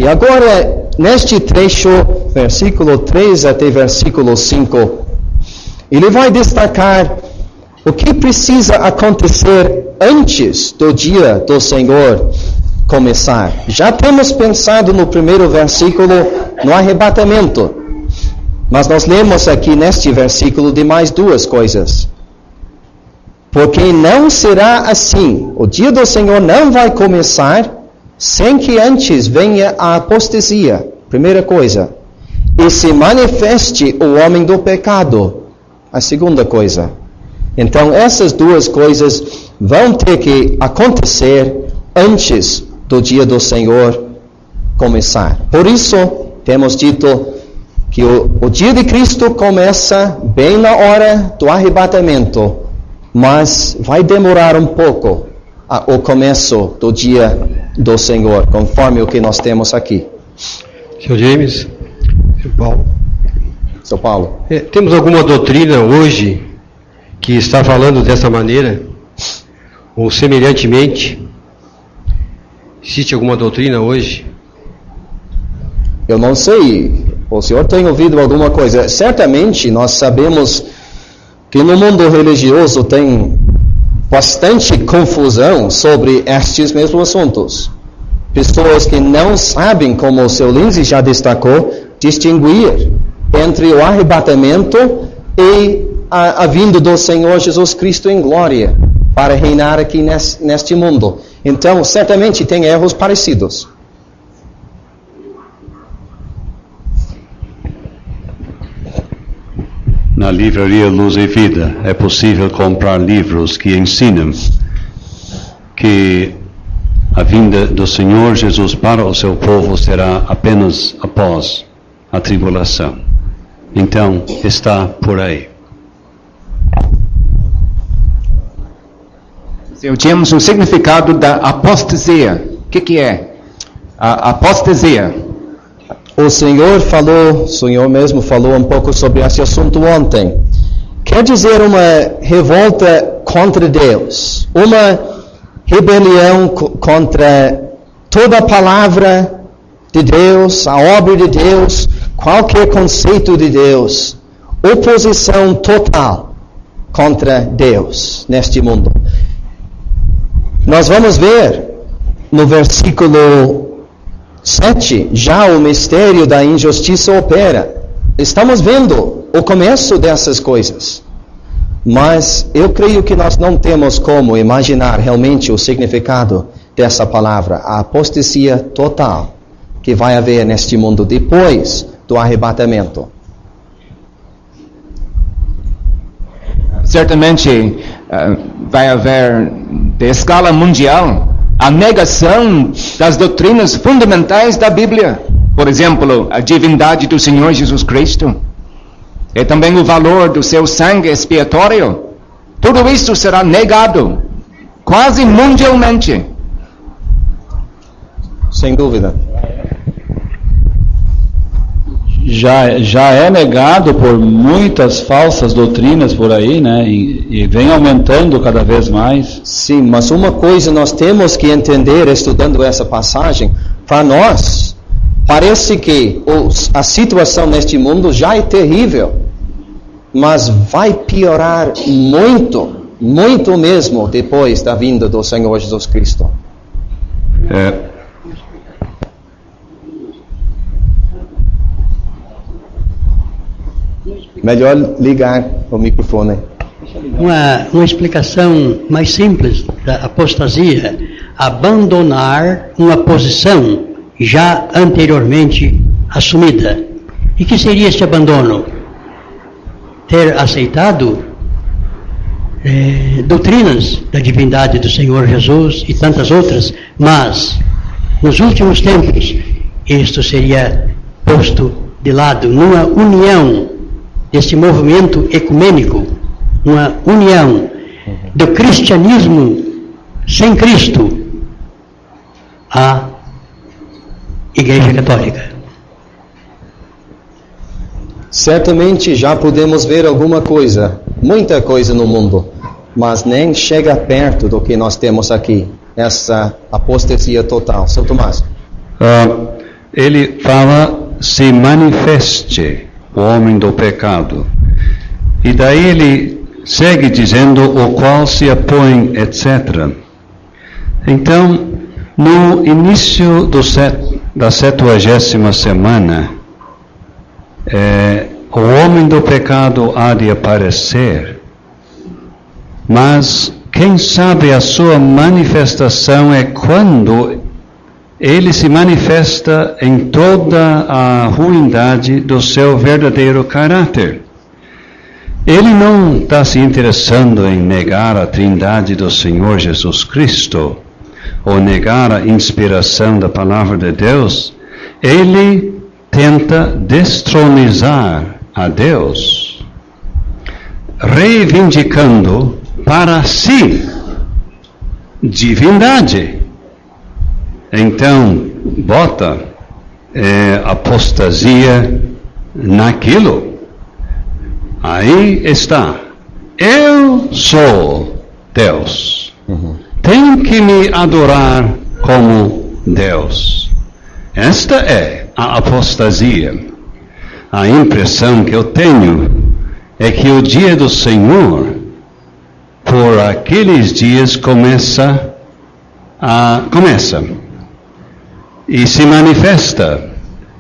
E agora, neste trecho, versículo 3 até versículo 5, ele vai destacar o que precisa acontecer antes do dia do Senhor começar. Já temos pensado no primeiro versículo, no arrebatamento. Mas nós lemos aqui neste versículo de mais duas coisas. Porque não será assim. O dia do Senhor não vai começar sem que antes venha a apostasia. Primeira coisa. E se manifeste o homem do pecado. A segunda coisa. Então essas duas coisas vão ter que acontecer antes do dia do Senhor começar. Por isso, temos dito que o dia de Cristo começa bem na hora do arrebatamento, mas vai demorar um pouco o começo do dia do Senhor, conforme o que nós temos aqui. Sr. James, Sr. Paulo. Sr. Paulo. Temos alguma doutrina hoje que está falando dessa maneira? Ou semelhantemente? Existe alguma doutrina hoje? Eu não sei. O senhor tem ouvido alguma coisa? Certamente nós sabemos que no mundo religioso tem bastante confusão sobre estes mesmos assuntos. Pessoas que não sabem, como o seu Lindsay já destacou, distinguir entre o arrebatamento e a vinda do Senhor Jesus Cristo em glória para reinar aqui neste mundo. Então, certamente tem erros parecidos. Na livraria Luz e Vida é possível comprar livros que ensinam que a vinda do Senhor Jesus para o seu povo será apenas após a tribulação. Então, está por aí. Seu James, o significado da apostasia. O que é a apostasia? O Senhor mesmo falou um pouco sobre esse assunto ontem. Quer dizer uma revolta contra Deus, uma rebelião contra toda a palavra de Deus, a obra de Deus, qualquer conceito de Deus, oposição total contra Deus neste mundo. Nós vamos ver no versículo 7, já o mistério da injustiça opera. Estamos vendo o começo dessas coisas. Mas eu creio que nós não temos como imaginar realmente o significado dessa palavra, a apostasia total que vai haver neste mundo depois do arrebatamento. Certamente vai haver, de escala mundial, a negação das doutrinas fundamentais da Bíblia. Por exemplo, a divindade do Senhor Jesus Cristo. E também o valor do seu sangue expiatório. Tudo isso será negado, quase mundialmente. Sem dúvida. Já é negado por muitas falsas doutrinas por aí, né? E vem aumentando cada vez mais. Sim, mas uma coisa nós temos que entender, estudando essa passagem, para nós, parece que a situação neste mundo já é terrível, mas vai piorar muito, muito mesmo depois da vinda do Senhor Jesus Cristo. Melhor ligar o microfone. Uma explicação mais simples da apostasia: abandonar uma posição já anteriormente assumida. E que seria este abandono? Ter aceitado doutrinas da divindade do Senhor Jesus e tantas outras, mas nos últimos tempos isto seria posto de lado numa união deste movimento ecumênico, uma união do cristianismo sem Cristo à Igreja Católica. Certamente já podemos ver alguma coisa, muita coisa no mundo, mas nem chega perto do que nós temos aqui, essa apostasia total. São Tomás. ele fala se manifeste o homem do pecado. E daí ele segue dizendo o qual se opõe, etc. Então, no início da 70ª semana, o homem do pecado há de aparecer, mas quem sabe a sua manifestação é quando ele se manifesta em toda a ruindade do seu verdadeiro caráter. Ele não está se interessando em negar a trindade do Senhor Jesus Cristo, ou negar a inspiração da palavra de Deus. Ele tenta destronizar a Deus, reivindicando para si divindade. Então, bota apostasia naquilo. Aí está. Eu sou Deus. Tem que me adorar como Deus. Esta é a apostasia. A impressão que eu tenho é que o dia do Senhor, por aqueles dias, começa e se manifesta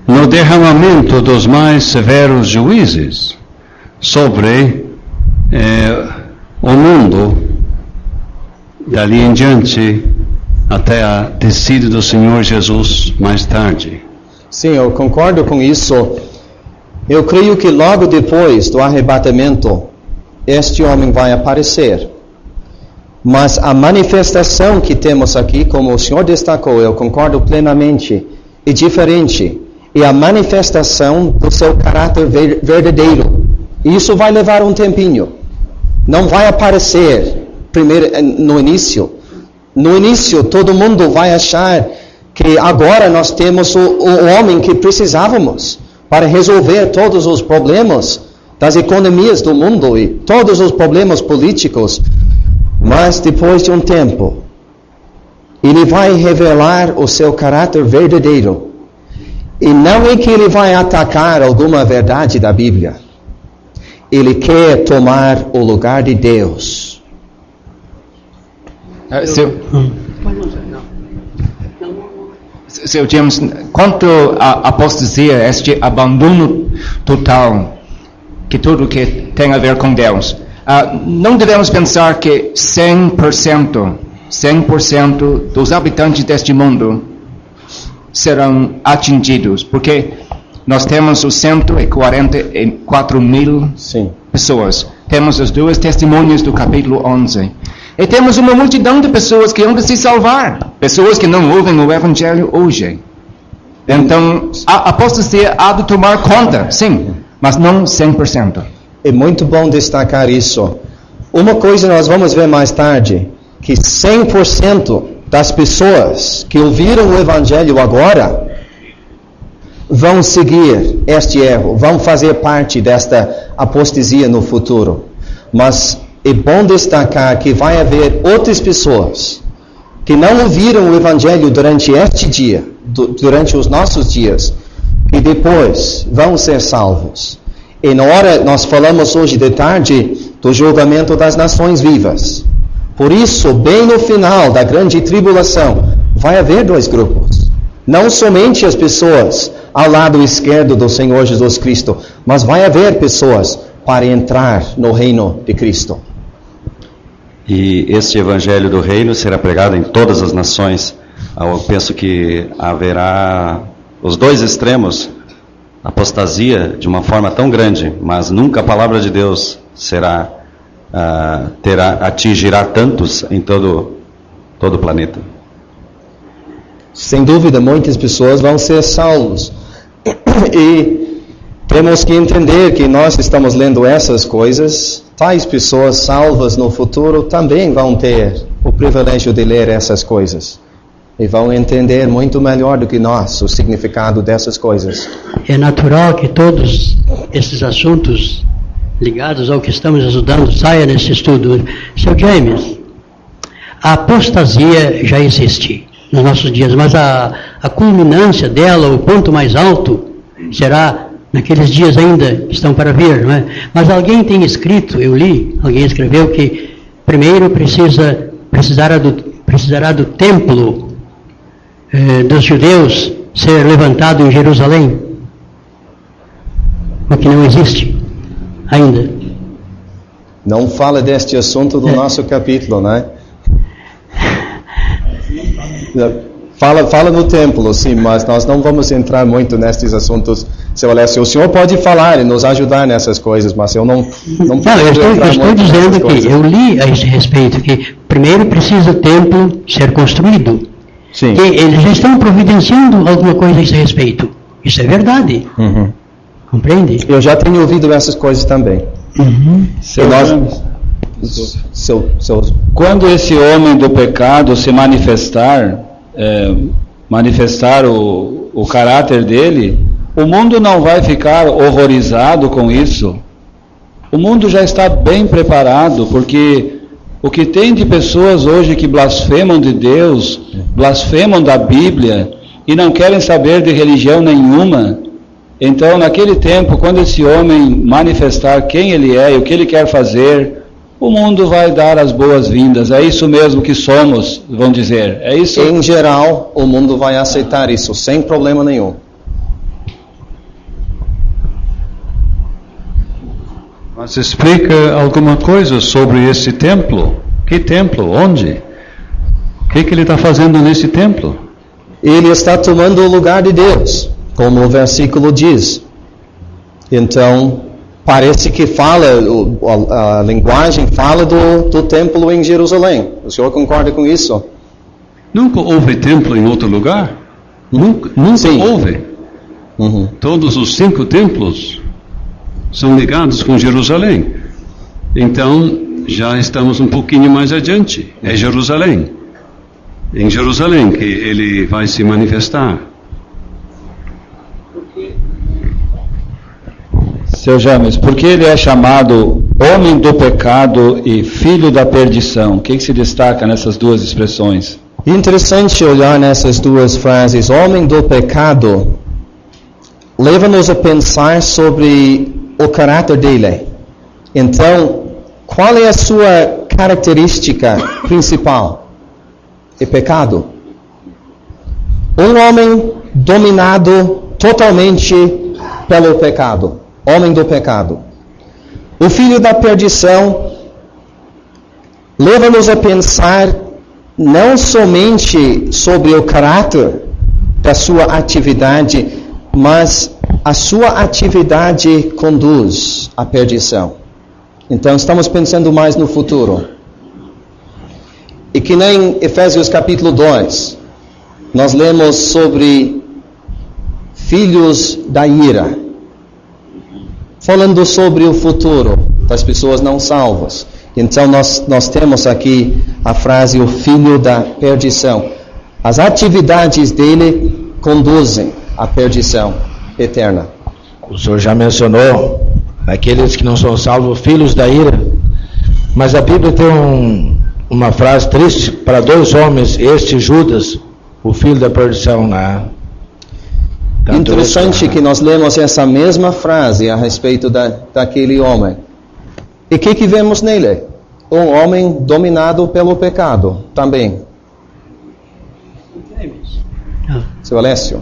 no derramamento dos mais severos juízes sobre o mundo, dali em diante até a descida do Senhor Jesus mais tarde. Sim, eu concordo com isso. Eu creio que logo depois do arrebatamento, este homem vai aparecer. Mas a manifestação que temos aqui, como o senhor destacou, eu concordo plenamente, é diferente. É a manifestação do seu caráter verdadeiro. E isso vai levar um tempinho. Não vai aparecer primeiro no início. No início, todo mundo vai achar que agora nós temos o homem que precisávamos para resolver todos os problemas das economias do mundo e todos os problemas políticos. Mas depois de um tempo, ele vai revelar o seu caráter verdadeiro. E não é que ele vai atacar alguma verdade da Bíblia. Ele quer tomar o lugar de Deus. Seu James, quanto à apostasia, este abandono total, que tudo que tem a ver com Deus, não devemos pensar que 100% dos habitantes deste mundo serão atingidos, porque nós temos os 144 mil pessoas. Temos as duas testemunhas do capítulo 11. E temos uma multidão de pessoas que hão de se salvar. Pessoas que não ouvem o Evangelho hoje. Então, a apostasia há de tomar conta, sim, mas não 100%. É muito bom destacar isso. Uma coisa nós vamos ver mais tarde, que 100% das pessoas que ouviram o Evangelho agora vão seguir este erro, vão fazer parte desta apostasia no futuro. Mas é bom destacar que vai haver outras pessoas que não ouviram o Evangelho durante este dia, durante os nossos dias, que depois vão ser salvos. E na hora, nós falamos hoje de tarde do julgamento das nações vivas. Por isso, bem no final da grande tribulação, vai haver dois grupos. Não somente as pessoas ao lado esquerdo do Senhor Jesus Cristo, mas vai haver pessoas para entrar no reino de Cristo. E este evangelho do reino será pregado em todas as nações. Eu penso que haverá os dois extremos, apostasia de uma forma tão grande, mas nunca a palavra de Deus atingirá tantos em todo o planeta. Sem dúvida, muitas pessoas vão ser salvos. E temos que entender que nós estamos lendo essas coisas. Tais pessoas salvas no futuro também vão ter o privilégio de ler essas coisas. E vão entender muito melhor do que nós o significado dessas coisas. É natural que todos esses assuntos ligados ao que estamos estudando saiam nesse estudo. Sr. James, a apostasia já existe. nos nossos dias, mas a culminância dela, o ponto mais alto, será naqueles dias ainda que estão para vir, não é? Mas alguém tem escrito, eu li, alguém escreveu que primeiro precisará do templo dos judeus ser levantado em Jerusalém, o que não existe ainda. Não fala deste assunto do nosso capítulo, né? Fala no templo, sim, mas nós não vamos entrar muito nestes assuntos, seu Alessio. O senhor pode falar e nos ajudar nessas coisas, mas eu não eu estou dizendo que eu li a esse respeito, que primeiro precisa o templo ser construído. Sim. Que eles já estão providenciando alguma coisa a esse respeito. Isso é verdade. Uhum. Compreende? Eu já tenho ouvido essas coisas também. Uhum. Quando esse homem do pecado se manifestar o caráter dele, o mundo não vai ficar horrorizado com isso. O mundo já está bem preparado, porque o que tem de pessoas hoje que blasfemam de Deus, blasfemam da Bíblia e não querem saber de religião nenhuma. Então, naquele tempo, quando esse homem manifestar quem ele é e o que ele quer fazer, o mundo vai dar as boas-vindas. É isso mesmo que somos, vão dizer. É isso. Em geral, o mundo vai aceitar isso, sem problema nenhum. Mas explica alguma coisa sobre esse templo. Que templo? Onde? O que ele está fazendo nesse templo? Ele está tomando o lugar de Deus, como o versículo diz. Então, parece que a linguagem fala do templo em Jerusalém. O senhor concorda com isso? Nunca houve templo em outro lugar? Nunca houve. Uhum. Todos os 5 templos são ligados com Jerusalém. Então, já estamos um pouquinho mais adiante. É Jerusalém. Em Jerusalém que ele vai se manifestar. Seu James, por que ele é chamado homem do pecado e filho da perdição? O que se destaca nessas duas expressões? Interessante olhar nessas duas frases. Homem do pecado leva-nos a pensar sobre o caráter dele. Então, qual é a sua característica principal? É pecado. Um homem dominado totalmente pelo pecado. Homem do pecado. O filho da perdição leva-nos a pensar não somente sobre o caráter da sua atividade, mas a sua atividade conduz à perdição. Então estamos pensando mais no futuro. E que nem Efésios capítulo 2, nós lemos sobre filhos da ira, falando sobre o futuro das pessoas não salvas. Então nós temos aqui a frase, o filho da perdição. As atividades dele conduzem à perdição eterna. O senhor já mencionou aqueles que não são salvos, filhos da ira. Mas a Bíblia tem uma frase triste para 2 homens, este Judas, o filho da perdição, né? Interessante que nós lemos essa mesma frase a respeito daquele homem. E o que vemos nele? Um homem dominado pelo pecado também. Seu Alessio.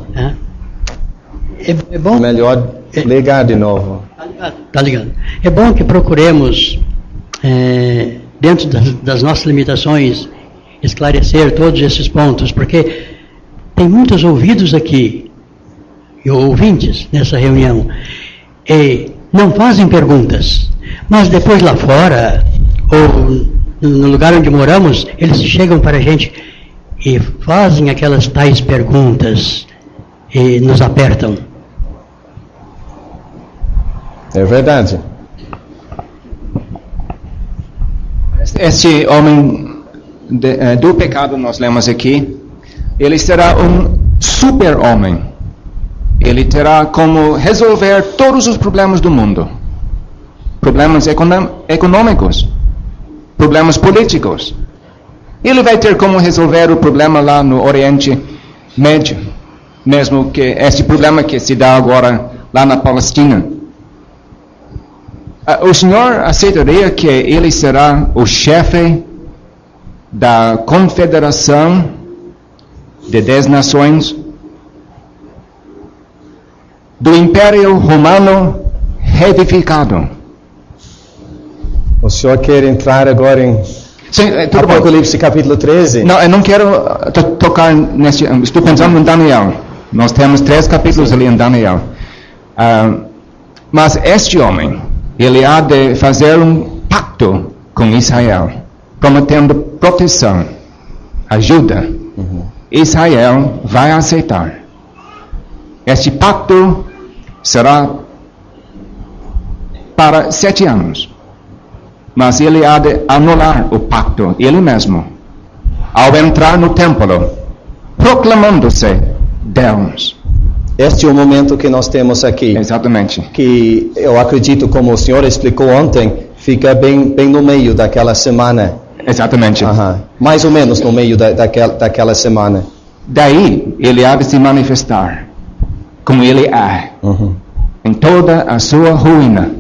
É bom. Melhor ligar de novo. Tá ligado. É bom que procuremos, dentro das nossas limitações, esclarecer todos esses pontos, porque tem muitos ouvidos aqui e ouvintes nessa reunião e não fazem perguntas, mas depois lá fora ou no lugar onde moramos, eles chegam para a gente e fazem aquelas tais perguntas e nos apertam. É verdade. Este homem do pecado, nós lemos aqui, ele será um super-homem. Ele terá como resolver todos os problemas do mundo. Problemas econômicos, problemas políticos, Ele vai ter como resolver o problema lá no Oriente Médio, mesmo que esse problema que se dá agora lá na Palestina. O senhor aceitaria que ele será o chefe da confederação de 10 nações do Império Romano revivificado? O senhor quer entrar agora em Sim, Apocalipse capítulo 13? Não, eu não quero tocar nesse. Estou pensando em Daniel. Nós temos 3 capítulos ali em Daniel. Mas este homem, ele há de fazer um pacto com Israel, prometendo proteção, ajuda. Israel vai aceitar. Este pacto será para 7 anos. Mas ele há de anular o pacto, ele mesmo, ao entrar no templo, proclamando-se Deus. Este é o momento que nós temos aqui. Exatamente. Que eu acredito, como o senhor explicou ontem, fica bem no meio daquela semana. Exatamente. Mais ou menos no meio daquela semana. Daí ele há de se manifestar como ele é, em toda a sua ruína.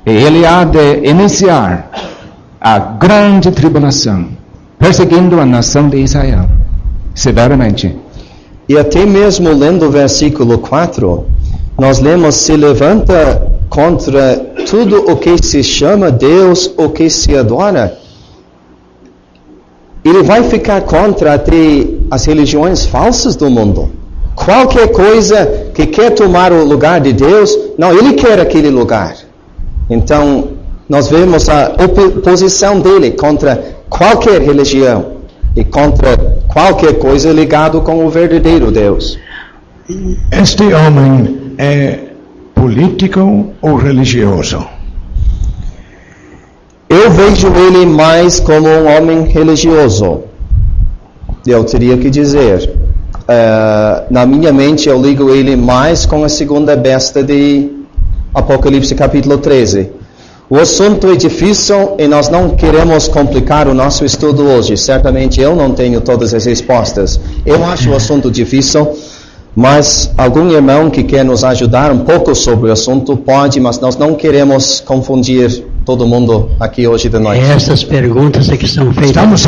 E ele há de iniciar a grande tribulação, perseguindo a nação de Israel, severamente. E até mesmo lendo o versículo 4, nós lemos: se levanta contra tudo o que se chama Deus, o que se adora. Ele vai ficar contra até as religiões falsas do mundo. Qualquer coisa que quer tomar o lugar de Deus, não, ele quer aquele lugar. Então, nós vemos a oposição dele contra qualquer religião e contra qualquer coisa ligada com o verdadeiro Deus. Este homem é político ou religioso? Eu vejo ele mais como um homem religioso. Eu teria que dizer. Na minha mente, eu ligo ele mais com a segunda besta de Apocalipse capítulo 13. O assunto é difícil e nós não queremos complicar o nosso estudo hoje. Certamente eu não tenho todas as respostas. Eu acho o assunto difícil, mas algum irmão que quer nos ajudar um pouco sobre o assunto pode, mas nós não queremos confundir todo mundo aqui hoje de noite. Essas perguntas é que são feitas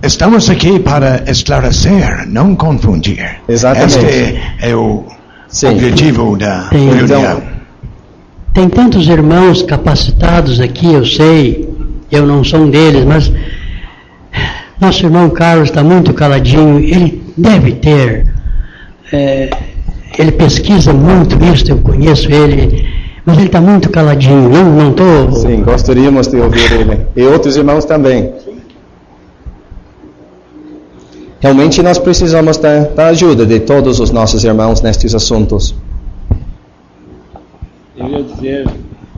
Estamos aqui para esclarecer, não confundir. Exatamente. Este é o objetivo da reunião. Tem tantos irmãos capacitados aqui, eu sei, eu não sou um deles, mas nosso irmão Carlos está muito caladinho, ele deve ter, ele pesquisa muito isso, eu conheço ele, mas ele está muito caladinho, não estou... Sim, gostaríamos de ouvir ele, e outros irmãos também. Realmente nós precisamos da ajuda de todos os nossos irmãos nestes assuntos. Eu ia dizer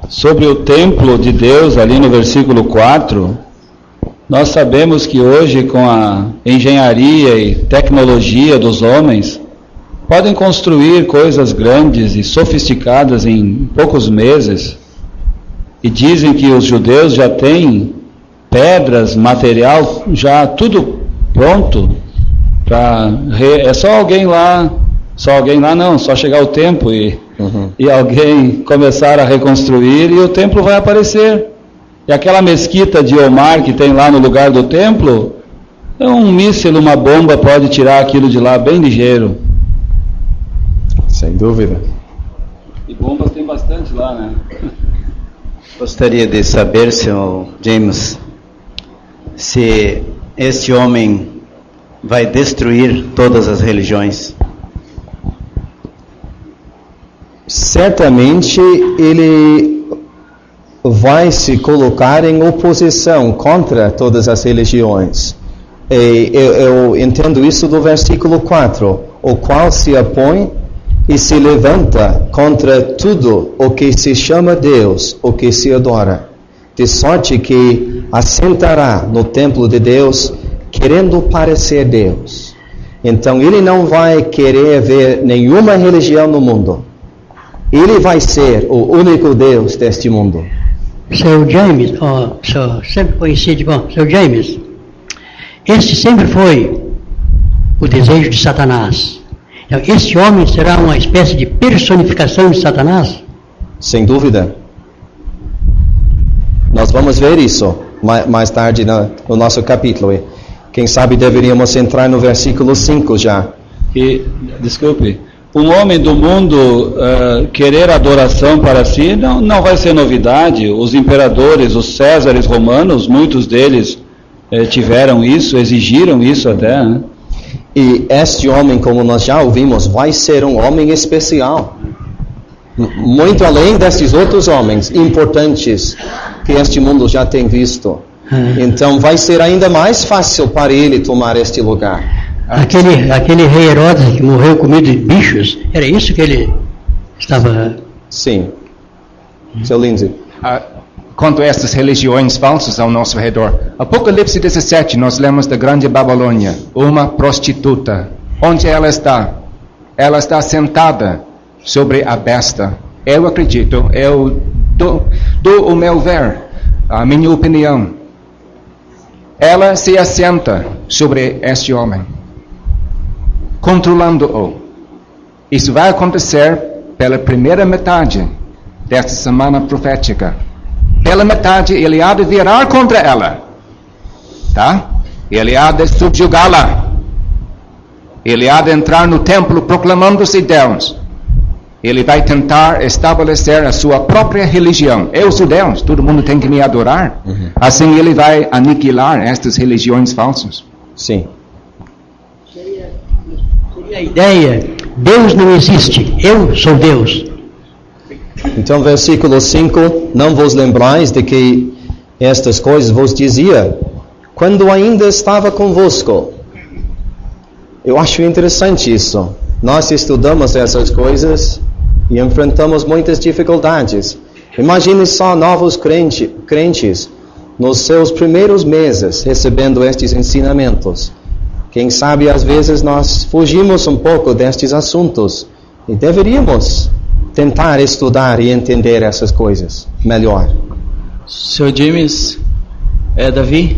sobre o templo de Deus, ali no versículo 4, nós sabemos que hoje, com a engenharia e tecnologia dos homens, podem construir coisas grandes e sofisticadas em poucos meses, e dizem que os judeus já têm pedras, material, já tudo pronto, é só alguém lá não, só chegar o tempo e alguém começar a reconstruir e o templo vai aparecer. E aquela mesquita de Omar que tem lá no lugar do templo, um míssil, uma bomba pode tirar aquilo de lá bem ligeiro. Sem dúvida. E bombas tem bastante lá, né? Gostaria de saber, Sr. James, se este homem vai destruir todas as religiões. Certamente ele vai se colocar em oposição contra todas as religiões. E eu entendo isso do versículo 4, o qual se opõe e se levanta contra tudo o que se chama Deus, o que se adora, de sorte que assentará no templo de Deus, querendo parecer Deus. Então ele não vai querer ver nenhuma religião no mundo. Ele vai ser o único Deus deste mundo. Sr. James, sempre conhecido, Sr. James, Este sempre foi o desejo de Satanás. Então, este homem será uma espécie de personificação de Satanás? Sem dúvida. Nós vamos ver isso mais tarde no nosso capítulo. E quem sabe deveríamos entrar no versículo 5 já. E, desculpe, um homem do mundo querer adoração para si não vai ser novidade. Os imperadores, os Césares romanos, muitos deles tiveram isso, exigiram isso até, né? E este homem, como nós já ouvimos, vai ser um homem especial. Muito além desses outros homens importantes que este mundo já tem visto. Então vai ser ainda mais fácil para ele tomar este lugar. Aquele rei Herodes que morreu comido de bichos, era isso que ele estava... Sim. Seu Lindsay. Quanto a essas religiões falsas ao nosso redor, Apocalipse 17, nós lemos da grande Babilônia, uma prostituta. Onde ela está? Ela está sentada sobre a besta. Eu acredito, eu dou o meu ver, a minha opinião. Ela se assenta sobre este homem, controlando-o. Isso vai acontecer pela primeira metade desta semana profética. Pela metade ele há de virar contra ela, tá? Ele há de subjugá-la. Ele há de entrar no templo proclamando-se Deus. Ele vai tentar estabelecer a sua própria religião. Eu sou Deus, todo mundo tem que me adorar. Assim ele vai aniquilar estas religiões falsas. Sim. Seria a ideia, Deus não existe, eu sou Deus. Então, versículo 5, não vos lembrais de que estas coisas vos dizia, quando ainda estava convosco. Eu acho interessante isso. Nós estudamos essas coisas e enfrentamos muitas dificuldades. Imagine só novos crentes nos seus primeiros meses recebendo estes ensinamentos. Quem sabe às vezes nós fugimos um pouco destes assuntos e deveríamos tentar estudar e entender essas coisas melhor. Sr. James, Davi,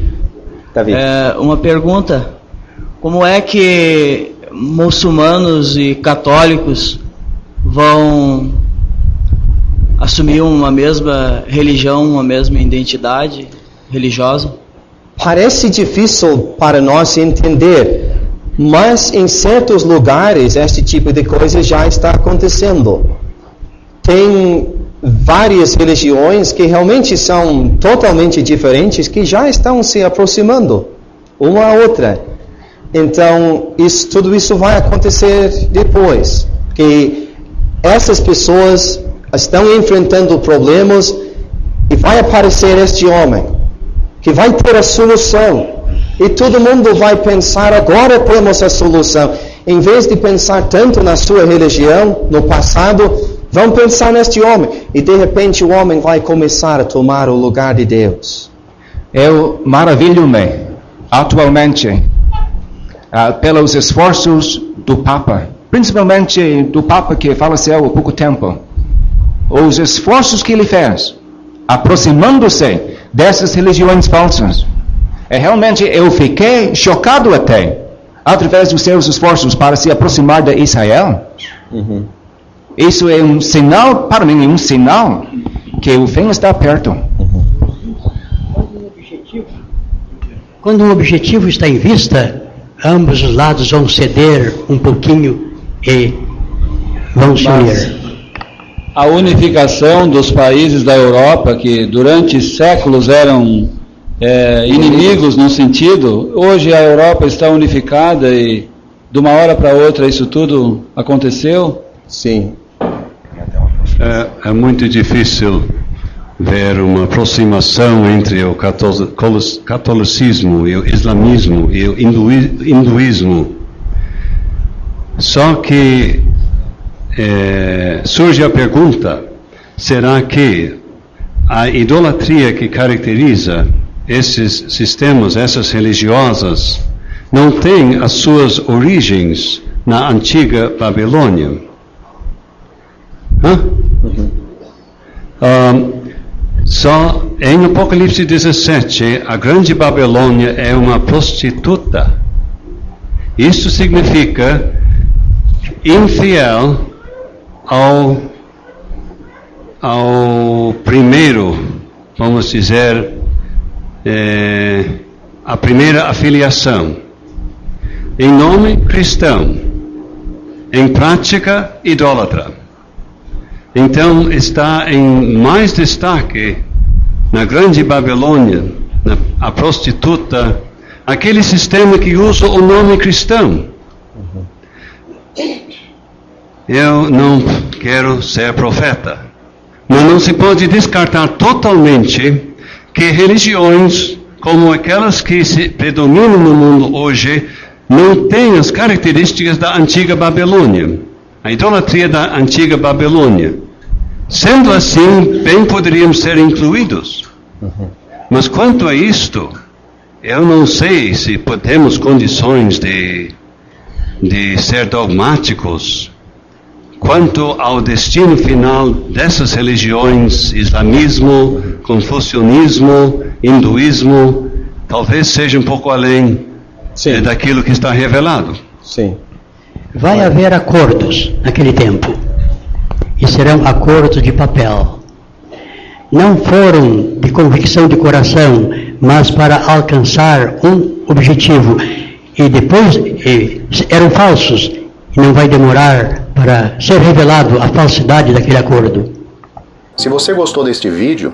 uma pergunta. Como é que muçulmanos e católicos vão assumir uma mesma religião, uma mesma identidade religiosa? Parece difícil para nós entender, mas em certos lugares este tipo de coisa já está acontecendo. Tem várias religiões que realmente são totalmente diferentes, que já estão se aproximando uma à outra. Então, tudo isso vai acontecer depois, porque essas pessoas estão enfrentando problemas e vai aparecer este homem, que vai ter a solução. E todo mundo vai pensar, agora temos a solução. Em vez de pensar tanto na sua religião, no passado, vão pensar neste homem. E de repente o homem vai começar a tomar o lugar de Deus. Eu maravilho-me, atualmente, pelos esforços do Papa, principalmente do Papa que faleceu há pouco tempo. Os esforços que ele fez, aproximando-se dessas religiões falsas. Realmente eu fiquei chocado até, através dos seus esforços para se aproximar de Israel. Isso é um sinal, para mim, é um sinal que o fim está perto. Quando um objetivo está em vista, ambos os lados vão ceder um pouquinho e vão se unir. A unificação dos países da Europa, que durante séculos eram inimigos num sentido, hoje a Europa está unificada e de uma hora para outra isso tudo aconteceu? Sim. É muito difícil ver uma aproximação entre o catolicismo e o islamismo e o hinduísmo. Só que surge a pergunta, será que a idolatria que caracteriza esses sistemas, essas religiosas, não tem as suas origens na antiga Babilônia? Só em Apocalipse 17, a grande Babilônia é uma prostituta. Isso significa infiel ao primeiro, vamos dizer, a primeira afiliação. Em nome cristão, em prática idólatra. Então está em mais destaque na grande Babilônia, a prostituta, aquele sistema que usa o nome cristão. Eu não quero ser profeta, mas não se pode descartar totalmente que religiões como aquelas que se predominam no mundo hoje não têm as características da antiga Babilônia, a idolatria da antiga Babilônia. Sendo assim, bem poderiam ser incluídos. Mas quanto a isto, eu não sei se temos condições de ser dogmáticos quanto ao destino final dessas religiões, islamismo, confucionismo, hinduísmo, talvez seja um pouco além daquilo que está revelado. Sim. Vai haver acordos naquele tempo, e serão acordos de papel. Não foram de convicção de coração, mas para alcançar um objetivo. E depois eram falsos, e não vai demorar para ser revelado a falsidade daquele acordo. Se você gostou deste vídeo,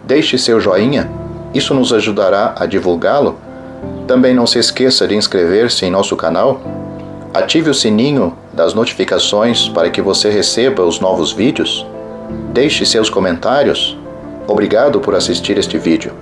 deixe seu joinha, isso nos ajudará a divulgá-lo. Também não se esqueça de inscrever-se em nosso canal, ative o sininho das notificações para que você receba os novos vídeos, deixe seus comentários. Obrigado por assistir este vídeo.